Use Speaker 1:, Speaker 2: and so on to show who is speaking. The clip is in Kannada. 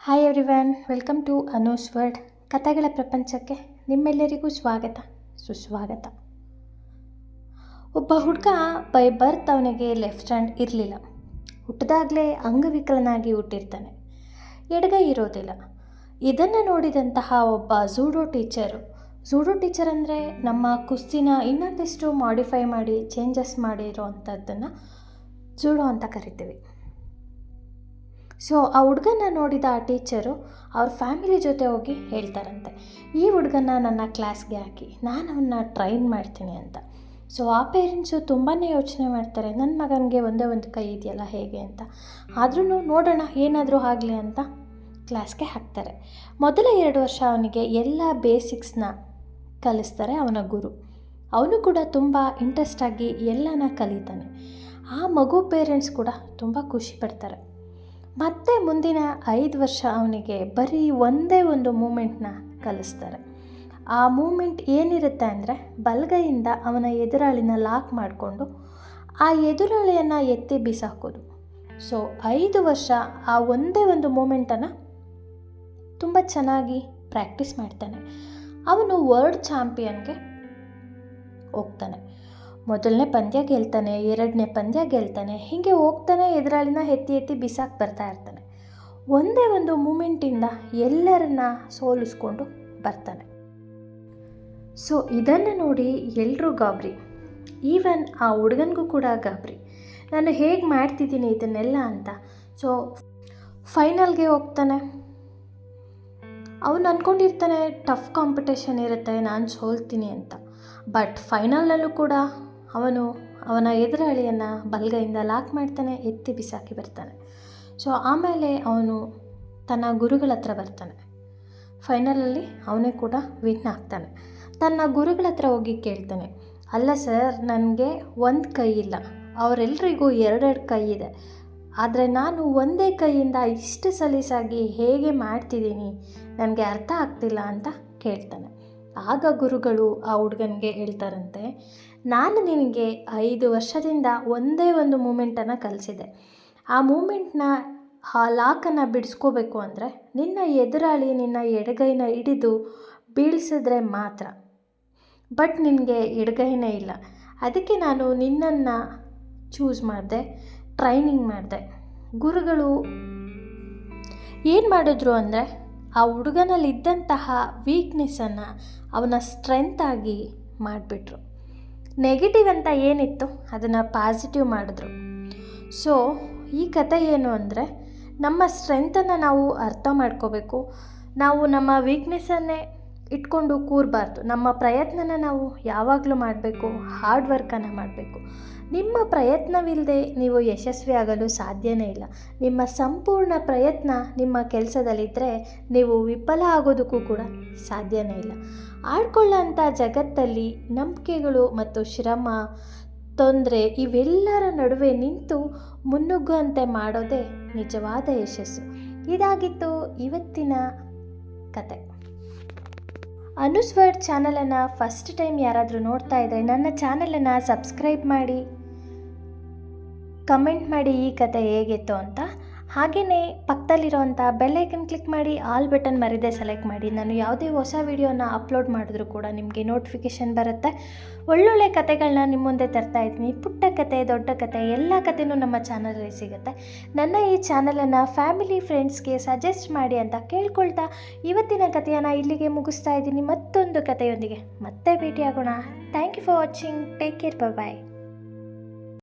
Speaker 1: Hi everyone, welcome to Anu's world. ಕಥೆಗಳ ಪ್ರಪಂಚಕ್ಕೆ ನಿಮ್ಮೆಲ್ಲರಿಗೂ ಸ್ವಾಗತ ಸುಸ್ವಾಗತ. ಒಬ್ಬ ಹುಡುಗ ಬೈ ಬರ್ತ್ ಅವನಿಗೆ ಲೆಫ್ಟ್ ಹ್ಯಾಂಡ್ ಇರಲಿಲ್ಲ. ಹುಟ್ಟಿದಾಗಲೇ ಅಂಗವಿಕಲನಾಗಿ ಹುಟ್ಟಿರ್ತಾನೆ, ಎಡಗೈ ಇರೋದಿಲ್ಲ. ಇದನ್ನು ನೋಡಿದಂತಹ ಒಬ್ಬ ಝೂಡೋ ಟೀಚರ್ ಅಂದರೆ ನಮ್ಮ ಕುಸ್ತಿನ ಇನ್ನೊಂದಿಷ್ಟು ಮಾಡಿಫೈ ಮಾಡಿ ಚೇಂಜಸ್ ಮಾಡಿರೋ ಅಂಥದ್ದನ್ನು ಝೂಡೋ ಅಂತ ಕರಿತೀವಿ. ಸೊ ಆ ಹುಡುಗನ ನೋಡಿದ ಆ ಟೀಚರು ಅವ್ರ ಫ್ಯಾಮಿಲಿ ಜೊತೆ ಹೋಗಿ ಹೇಳ್ತಾರಂತೆ, ಈ ಹುಡುಗನ ನನ್ನ ಕ್ಲಾಸ್ಗೆ ಹಾಕಿ ನಾನು ಅವನ್ನ ಟ್ರೈನ್ ಮಾಡ್ತೀನಿ ಅಂತ. ಸೊ ಆ ಪೇರೆಂಟ್ಸು ತುಂಬಾ ಯೋಚನೆ ಮಾಡ್ತಾರೆ, ನನ್ನ ಮಗನಿಗೆ ಒಂದೇ ಒಂದು ಕೈ ಇದೆಯಲ್ಲ ಹೇಗೆ ಅಂತ. ಆದ್ರೂ ನೋಡೋಣ ಏನಾದರೂ ಆಗಲಿ ಅಂತ ಕ್ಲಾಸ್ಗೆ ಹಾಕ್ತಾರೆ. ಮೊದಲ 2 ವರ್ಷ ಅವನಿಗೆ ಎಲ್ಲ ಬೇಸಿಕ್ಸ್ನ ಕಲಿಸ್ತಾರೆ ಅವನ ಗುರು. ಅವನು ಕೂಡ ತುಂಬ ಇಂಟ್ರೆಸ್ಟಾಗಿ ಎಲ್ಲನ ಕಲಿತಾನೆ. ಆ ಮಗು ಪೇರೆಂಟ್ಸ್ ಕೂಡ ತುಂಬ ಖುಷಿ ಪಡ್ತಾರೆ. ಮತ್ತೆ ಮುಂದಿನ 5 ವರ್ಷ ಅವನಿಗೆ ಬರೀ ಒಂದೇ ಒಂದು ಮೂಮೆಂಟ್ನ ಕಲಿಸ್ತಾರೆ. ಆ ಮೂಮೆಂಟ್ ಏನಿರುತ್ತೆ ಅಂದರೆ ಬಲಗೈಯಿಂದ ಅವನ ಎದುರಾಳಿನ ಲಾಕ್ ಮಾಡಿಕೊಂಡು ಆ ಎದುರಾಳಿಯನ್ನು ಎತ್ತಿ ಬಿಸಾಕೋದು. ಸೊ 5 ವರ್ಷ ಆ ಒಂದೇ ಒಂದು ಮೂಮೆಂಟನ್ನು ತುಂಬ ಚೆನ್ನಾಗಿ ಪ್ರಾಕ್ಟೀಸ್ ಮಾಡ್ತಾನೆ. ಅವನು ವರ್ಲ್ಡ್ ಚಾಂಪಿಯನ್ಗೆ ಹೋಗ್ತಾನೆ. ಮೊದಲನೇ ಪಂದ್ಯ ಗೆಲ್ತಾನೆ, 2ನೇ ಪಂದ್ಯ ಗೆಲ್ತಾನೆ, ಹೀಗೆ ಹೋಗ್ತಾನೆ, ಎದುರಾಳಿನ ಎತ್ತಿ ಬಿಸಾಕಿ ಬರ್ತಾ ಇರ್ತಾನೆ. ಒಂದೇ ಒಂದು ಮೂಮೆಂಟಿಂದ ಎಲ್ಲರನ್ನ ಸೋಲಿಸ್ಕೊಂಡು ಬರ್ತಾನೆ. ಸೊ ಇದನ್ನು ನೋಡಿ ಎಲ್ಲರೂ ಗಾಬರಿ, ಈವನ್ ಆ ಹುಡುಗನಿಗೂ ಕೂಡ ಗಾಬರಿ, ನಾನು ಹೇಗೆ ಮಾಡ್ತಿದ್ದೀನಿ ಇದನ್ನೆಲ್ಲ ಅಂತ. ಸೊ ಫೈನಲ್ಗೆ ಹೋಗ್ತಾನೆ. ಅವನು ಅಂದ್ಕೊಂಡಿರ್ತಾನೆ ಟಫ್ ಕಾಂಪಿಟೇಷನ್ ಇರುತ್ತೆ, ನಾನು ಸೋಲ್ತೀನಿ ಅಂತ. ಬಟ್ ಫೈನಲ್ನಲ್ಲೂ ಕೂಡ ಅವನ ಎದುರಾಳಿಯನ್ನು ಬಲಗೈಯಿಂದ ಲಾಕ್ ಮಾಡ್ತಾನೆ, ಎತ್ತಿ ಬಿಸಾಕಿ ಬರ್ತಾನೆ. ಸೊ ಆಮೇಲೆ ಅವನು ತನ್ನ ಗುರುಗಳ ಹತ್ರ ಬರ್ತಾನೆ. ಫೈನಲಲ್ಲಿ ಅವನೇ ಕೂಡ ವಿನ್ ಆಗ್ತಾನೆ. ತನ್ನ ಗುರುಗಳ ಹತ್ರ ಹೋಗಿ ಕೇಳ್ತಾನೆ, ಅಲ್ಲ ಸರ್, ನನಗೆ ಒಂದು ಕೈ ಇಲ್ಲ, ಅವರೆಲ್ಲರಿಗೂ 2 ಕೈ ಇದೆ, ಆದರೆ ನಾನು ಒಂದೇ ಕೈಯಿಂದ ಇಷ್ಟು ಸಲೀಸಾಗಿ ಹೇಗೆ ಮಾಡ್ತಿದ್ದೀನಿ, ನನಗೆ ಅರ್ಥ ಆಗ್ತಿಲ್ಲ ಅಂತ ಕೇಳ್ತಾನೆ. ಆಗ ಗುರುಗಳು ಆ ಹುಡುಗನಿಗೆ ಹೇಳ್ತಾರಂತೆ, ನಾನು ನಿನಗೆ 5 ವರ್ಷದಿಂದ ಒಂದೇ ಒಂದು ಮೂಮೆಂಟನ್ನು ಕಲಿಸಿದೆ. ಆ ಮೂಮೆಂಟ್ನ ಆ ಲಾಕನ್ನು ಬಿಡಿಸ್ಕೋಬೇಕು ಅಂದರೆ ನಿನ್ನ ಎದುರಾಳಿ ನಿನ್ನ ಎಡಗೈನ ಹಿಡಿದು ಬೀಳಿಸಿದ್ರೆ ಮಾತ್ರ. ಬಟ್ ನಿನಗೆ ಎಡಗೈನೇ ಇಲ್ಲ, ಅದಕ್ಕೆ ನಾನು ನಿನ್ನನ್ನು ಚೂಸ್ ಮಾಡಿದೆ, ಟ್ರೈನಿಂಗ್ ಮಾಡಿದೆ. ಗುರುಗಳು ಏನು ಮಾಡಿದ್ರು ಅಂದರೆ ಆ ಹುಡುಗನಲ್ಲಿದ್ದಂತಹ ವೀಕ್ನೆಸ್ಸನ್ನು ಅವನ ಸ್ಟ್ರೆಂತಾಗಿ ಮಾಡಿಬಿಟ್ರು. ನೆಗೆಟಿವ್ ಅಂತ ಏನಿತ್ತು ಅದನ್ನು ಪಾಸಿಟಿವ್ ಮಾಡಿದ್ರು. ಸೊ ಈ ಕಥೆ ಏನು ಅಂದರೆ, ನಮ್ಮ ಸ್ಟ್ರೆಂತನ್ನು ನಾವು ಅರ್ಥ ಮಾಡ್ಕೋಬೇಕು. ನಾವು ನಮ್ಮ ವೀಕ್ನೆಸ್ಸನ್ನೇ ಇಟ್ಕೊಂಡು ಕೂರಬಾರ್ದು. ನಮ್ಮ ಪ್ರಯತ್ನನ ನಾವು ಯಾವಾಗಲೂ ಮಾಡಬೇಕು, ಹಾರ್ಡ್ ವರ್ಕನ್ನು ಮಾಡಬೇಕು. ನಿಮ್ಮ ಪ್ರಯತ್ನವಿಲ್ಲದೆ ನೀವು ಯಶಸ್ವಿಯಾಗಲು ಸಾಧ್ಯನೇ ಇಲ್ಲ. ನಿಮ್ಮ ಸಂಪೂರ್ಣ ಪ್ರಯತ್ನ ನಿಮ್ಮ ಕೆಲಸದಲ್ಲಿದ್ದರೆ ನೀವು ವಿಫಲ ಆಗೋದಕ್ಕೂ ಕೂಡ ಸಾಧ್ಯನೇ ಇಲ್ಲ. ಆಡ್ಕೊಳ್ಳೋಂಥ ಜಗತ್ತಲ್ಲಿ ನಂಬಿಕೆಗಳು ಮತ್ತು ಶ್ರಮ, ತೊಂದರೆ ಇವೆಲ್ಲರ ನಡುವೆ ನಿಂತು ಮುನ್ನುಗ್ಗುವಂತೆ ಮಾಡೋದೇ ನಿಜವಾದ ಯಶಸ್ಸು. ಇದಾಗಿತ್ತು ಇವತ್ತಿನ ಕತೆ. ಅನೂಸ್ ವರ್ಡ್ ಚಾನಲನ್ನು ಫಸ್ಟ್ ಟೈಮ್ ಯಾರಾದರೂ ನೋಡ್ತಾ ಇದ್ದರೆ ನನ್ನ ಚಾನಲನ್ನು ಸಬ್ಸ್ಕ್ರೈಬ್ ಮಾಡಿ, ಕಮೆಂಟ್ ಮಾಡಿ ಈ ಕತೆ ಹೇಗಿತ್ತು ಅಂತ. ಹಾಗೆಯೇ ಪಕ್ಕದಲ್ಲಿರೋವಂಥ ಬೆಲ್ ಐಕನ್ ಕ್ಲಿಕ್ ಮಾಡಿ ಆಲ್ ಬಟನ್ ಮರಿದೇ ಸೆಲೆಕ್ಟ್ ಮಾಡಿ. ನಾನು ಯಾವುದೇ ಹೊಸ ವಿಡಿಯೋನ ಅಪ್ಲೋಡ್ ಮಾಡಿದ್ರೂ ಕೂಡ ನಿಮಗೆ ನೋಟಿಫಿಕೇಷನ್ ಬರುತ್ತೆ. ಒಳ್ಳೊಳ್ಳೆ ಕತೆಗಳನ್ನ ನಿಮ್ಮ ಮುಂದೆ ತರ್ತಾ ಇದ್ದೀನಿ. ಪುಟ್ಟ ಕತೆ, ದೊಡ್ಡ ಕತೆ, ಎಲ್ಲ ಕತೆನೂ ನಮ್ಮ ಚಾನಲಲ್ಲಿ ಸಿಗುತ್ತೆ. ನನ್ನ ಈ ಚಾನಲನ್ನು ಫ್ಯಾಮಿಲಿ ಫ್ರೆಂಡ್ಸ್ಗೆ ಸಜೆಸ್ಟ್ ಮಾಡಿ ಅಂತ ಕೇಳ್ಕೊಳ್ತಾ ಇವತ್ತಿನ ಕಥೆಯನ್ನು ಇಲ್ಲಿಗೆ ಮುಗಿಸ್ತಾ ಇದ್ದೀನಿ. ಮತ್ತೊಂದು ಕಥೆಯೊಂದಿಗೆ ಮತ್ತೆ ಭೇಟಿಯಾಗೋಣ. Thank you for watching. Take care. Bye.